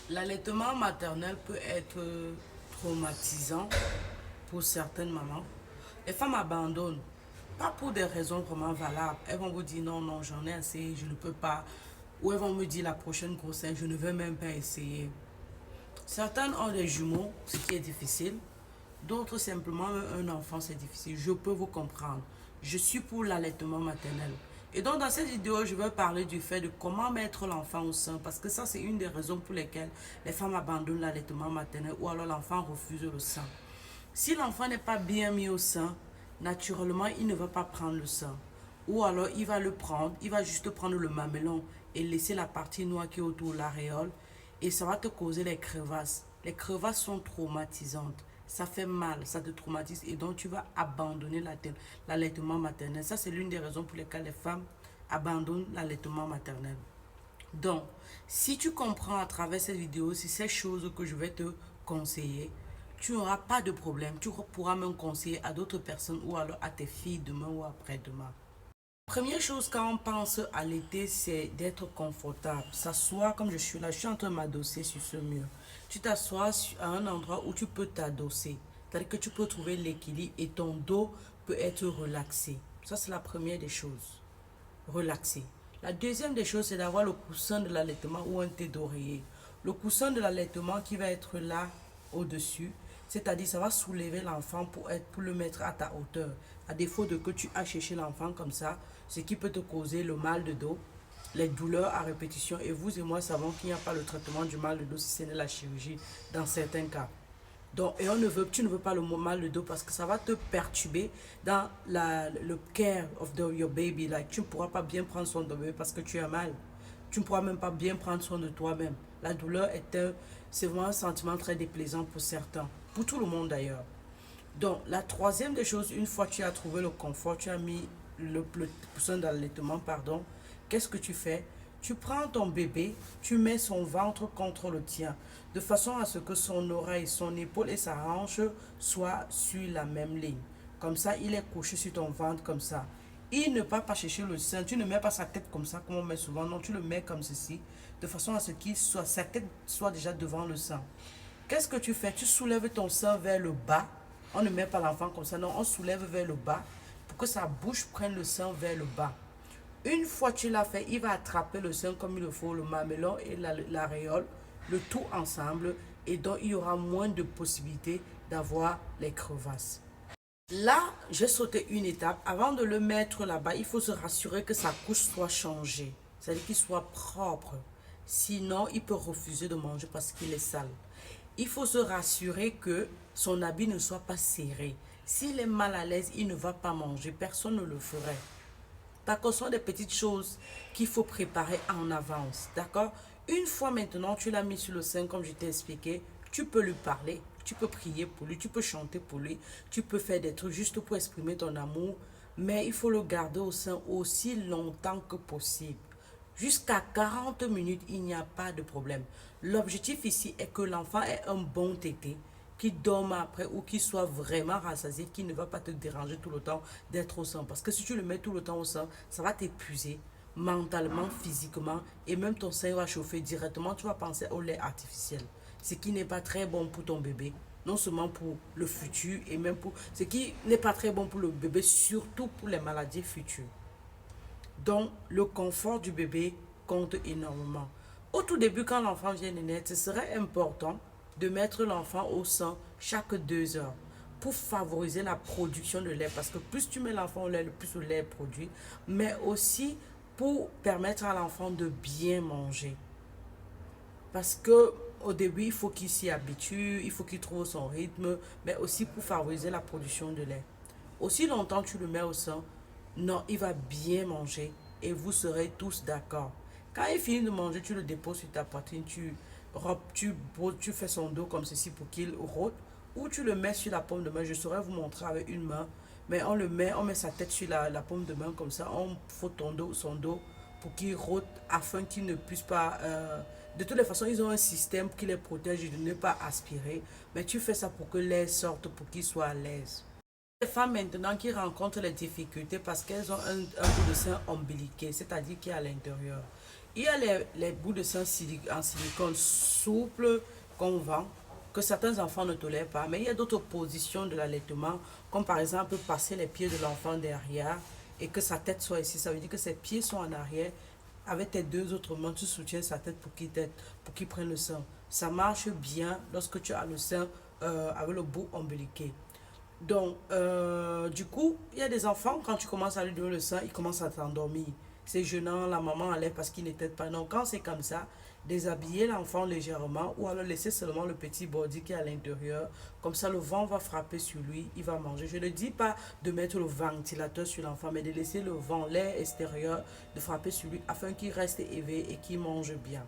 L'allaitement maternel peut être traumatisant pour certaines mamans. Les femmes abandonnent, pas pour des raisons vraiment valables. Elles vont vous dire non, non, j'en ai assez, je ne peux pas. Ou elles vont me dire la prochaine grossesse, je ne vais même pas essayer. Certaines ont des jumeaux, ce qui est difficile. D'autres, simplement, un enfant, c'est difficile. Je peux vous comprendre. Je suis pour l'allaitement maternel. Et donc, dans cette vidéo, je vais parler du fait de comment mettre l'enfant au sein. Parce que ça, c'est une des raisons pour lesquelles les femmes abandonnent l'allaitement maternel ou alors l'enfant refuse le sein. Si l'enfant n'est pas bien mis au sein, naturellement, il ne va pas prendre le sein. Ou alors, il va le prendre, il va juste prendre le mamelon et laisser la partie noire qui est autour de l'aréole. Et ça va te causer les crevasses. Les crevasses sont traumatisantes. Ça fait mal, ça te traumatise et donc tu vas abandonner l'allaitement maternel. Ça, c'est l'une des raisons pour lesquelles les femmes abandonnent l'allaitement maternel. Donc, si tu comprends à travers cette vidéo, si ces choses que je vais te conseiller, tu n'auras pas de problème. Tu pourras même conseiller à d'autres personnes ou alors à tes filles demain ou après-demain. Première chose quand on pense à l'été, c'est d'être confortable. S'asseoir comme je suis là, je suis en train de m'adosser sur ce mur. Tu t'assois à un endroit où tu peux t'adosser. C'est-à-dire que tu peux trouver l'équilibre et ton dos peut être relaxé. Ça, c'est la première des choses. Relaxé. La deuxième des choses, c'est d'avoir le coussin de l'allaitement ou un thé d'oreiller. Le coussin de l'allaitement qui va être là au-dessus, c'est-à-dire ça va soulever l'enfant pour le mettre à ta hauteur. À défaut de que tu ailles chercher l'enfant comme ça, ce qui peut te causer le mal de dos, les douleurs à répétition. Et vous et moi savons qu'il n'y a pas le traitement du mal de dos si ce n'est la chirurgie dans certains cas. Donc, et tu ne veux pas le mal de dos parce que ça va te perturber dans le care of your baby. Like, tu ne pourras pas bien prendre soin de ton bébé parce que tu as mal. Tu ne pourras même pas bien prendre soin de toi-même. La douleur c'est vraiment un sentiment très déplaisant pour certains. Pour tout le monde d'ailleurs. Donc, la troisième des choses, une fois que tu as trouvé le confort, tu as mis le coussin d'allaitement, pardon, qu'est-ce que tu fais? Tu prends ton bébé, tu mets son ventre contre le tien, de façon à ce que son oreille, son épaule et sa hanche soient sur la même ligne. Comme ça, il est couché sur ton ventre comme ça. Il ne va pas chercher le sein, tu ne mets pas sa tête comme ça, comme on met souvent, non, tu le mets comme ceci, de façon à ce qu'il soit, sa tête soit déjà devant le sein. Qu'est-ce que tu fais? Tu soulèves ton sein vers le bas. On ne met pas l'enfant comme ça, non, on soulève vers le bas pour que sa bouche prenne le sein vers le bas. Une fois que tu l'as fait, il va attraper le sein comme il le faut, le mamelon et l'aréole, le tout ensemble, et donc il y aura moins de possibilités d'avoir les crevasses. Là, j'ai sauté une étape. Avant de le mettre là-bas, il faut se rassurer que sa couche soit changée. C'est-à-dire qu'il soit propre. Sinon, il peut refuser de manger parce qu'il est sale. Il faut se rassurer que son habit ne soit pas serré. S'il est mal à l'aise, il ne va pas manger. Personne ne le ferait. D'accord, ce sont des petites choses qu'il faut préparer en avance. D'accord? Une fois maintenant, tu l'as mis sur le sein, comme je t'ai expliqué, tu peux lui parler, tu peux prier pour lui, tu peux chanter pour lui, tu peux faire des trucs juste pour exprimer ton amour, mais il faut le garder au sein aussi longtemps que possible. Jusqu'à 40 minutes, il n'y a pas de problème. L'objectif ici est que l'enfant ait un bon tété, qu'il dorme après ou qu'il soit vraiment rassasié, qu'il ne va pas te déranger tout le temps d'être au sein. Parce que si tu le mets tout le temps au sein, ça va t'épuiser mentalement, physiquement et même ton sein va chauffer directement. Tu vas penser au lait artificiel, ce qui n'est pas très bon pour ton bébé. Non seulement pour le futur et même pour ce qui n'est pas très bon pour le bébé, surtout pour les maladies futures. Donc, le confort du bébé compte énormément. Au tout début, quand l'enfant vient de naître, ce serait important de mettre l'enfant au sein chaque 2 heures pour favoriser la production de lait. Parce que plus tu mets l'enfant au lait, le plus le lait est produit. Mais aussi pour permettre à l'enfant de bien manger. Parce que au début, il faut qu'il s'y habitue, il faut qu'il trouve son rythme, mais aussi pour favoriser la production de lait. Aussi longtemps tu le mets au sein, non, il va bien manger et vous serez tous d'accord. Quand il finit de manger, tu le déposes sur ta poitrine, tu fais son dos comme ceci pour qu'il rôde, ou tu le mets sur la paume de main. Je saurais vous montrer avec une main, mais on met sa tête sur la paume de main comme ça, on frotte son dos pour qu'il rôde afin qu'il ne puisse pas... de toutes les façons, ils ont un système qui les protège de ne pas aspirer, mais tu fais ça pour que l'air sorte, pour qu'il soit à l'aise. Les femmes maintenant qui rencontrent les difficultés parce qu'elles ont un bout de sein ombiliqué, c'est-à-dire qui est à l'intérieur. Il y a les bouts de sein en silicone souple qu'on vend, que certains enfants ne tolèrent pas, mais il y a d'autres positions de l'allaitement, comme par exemple passer les pieds de l'enfant derrière et que sa tête soit ici. Ça veut dire que ses pieds sont en arrière. Avec tes deux autres mains, tu soutiens sa tête pour qu'il prenne le sein. Ça marche bien lorsque tu as le sein avec le bout ombiliqué. Donc, du coup, il y a des enfants, quand tu commences à lui donner le sein, ils commencent à t'endormir. C'est gênant, la maman enlève parce qu'il n'était pas. Donc, quand c'est comme ça, déshabiller l'enfant légèrement ou alors laisser seulement le petit body qui est à l'intérieur. Comme ça, le vent va frapper sur lui, il va manger. Je ne dis pas de mettre le ventilateur sur l'enfant, mais de laisser le vent, l'air extérieur, de frapper sur lui afin qu'il reste éveillé et qu'il mange bien.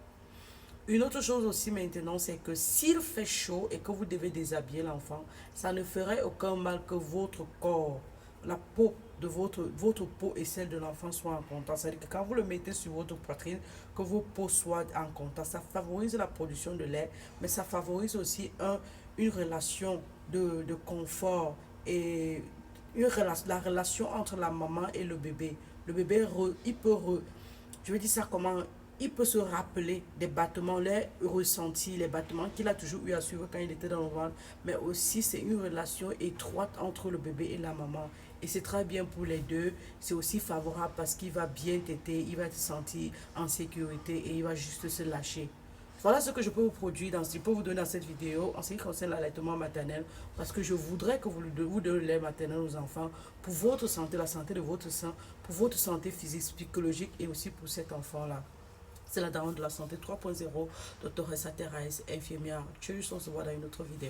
Une autre chose aussi maintenant, c'est que s'il fait chaud et que vous devez déshabiller l'enfant, ça ne ferait aucun mal que votre corps, la peau de votre peau et celle de l'enfant soient en contact. C'est-à-dire que quand vous le mettez sur votre poitrine, que vos peaux soient en contact, ça favorise la production de lait, mais ça favorise aussi une relation de confort et la relation entre la maman et le bébé. Le bébé, je vais dire ça comment, il peut se rappeler des battements, les ressentis, les battements qu'il a toujours eu à suivre quand il était dans le ventre, mais aussi c'est une relation étroite entre le bébé et la maman. Et c'est très bien pour les deux, c'est aussi favorable parce qu'il va bien téter, il va se sentir en sécurité et il va juste se lâcher. Voilà ce que je peux vous produire, je peux vous donner dans cette vidéo en ce qui concerne l'allaitement maternel, parce que je voudrais que vous donniez le lait maternel aux enfants pour votre santé, la santé de votre sein, pour votre santé physique, psychologique et aussi pour cet enfant-là. C'est la daronne de la santé 3.0, doctoresse Thérèse, infirmière. Je on se voit dans une autre vidéo.